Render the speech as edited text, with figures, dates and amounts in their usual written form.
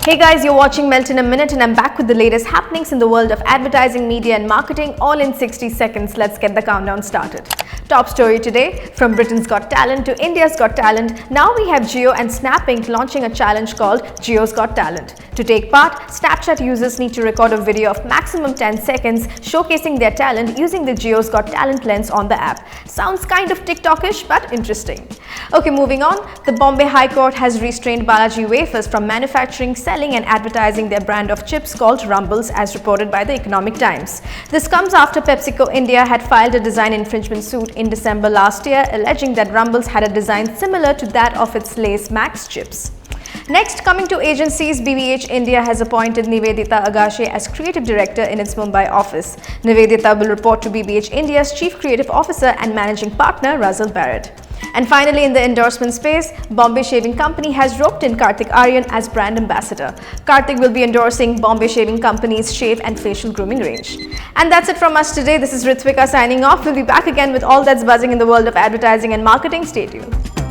Hey guys, you're watching Melt in a Minute and I'm back with the latest happenings in the world of advertising, media and marketing all in 60 seconds. Let's get the countdown started. Top story today, from Britain's Got Talent to India's Got Talent, now we have Jio and Snap Inc. launching a challenge called Jios Got Talent. To take part, Snapchat users need to record a video of maximum 10 seconds showcasing their talent using the Jios Got Talent lens on the app. Sounds kind of TikTokish but interesting. Okay, moving on, the Bombay High Court has restrained Balaji Wafers from manufacturing, selling and advertising their brand of chips called Rumbles, as reported by the Economic Times. This comes after PepsiCo India had filed a design infringement suit in December last year, alleging that Rumbles had a design similar to that of its Lay's Maxx chips. Next, coming to agencies, BBH India has appointed Nivedita Agashe as creative director in its Mumbai office. Nivedita will report to BBH India's chief creative officer and managing partner Barrett. And finally, in the endorsement space, Bombay Shaving Company has roped in Kartik Aaryan as brand ambassador. Kartik will be endorsing Bombay Shaving Company's shave and facial grooming range. And that's it from us today. This is Ritvika signing off. We'll be back again with all that's buzzing in the world of advertising and marketing. Stay tuned.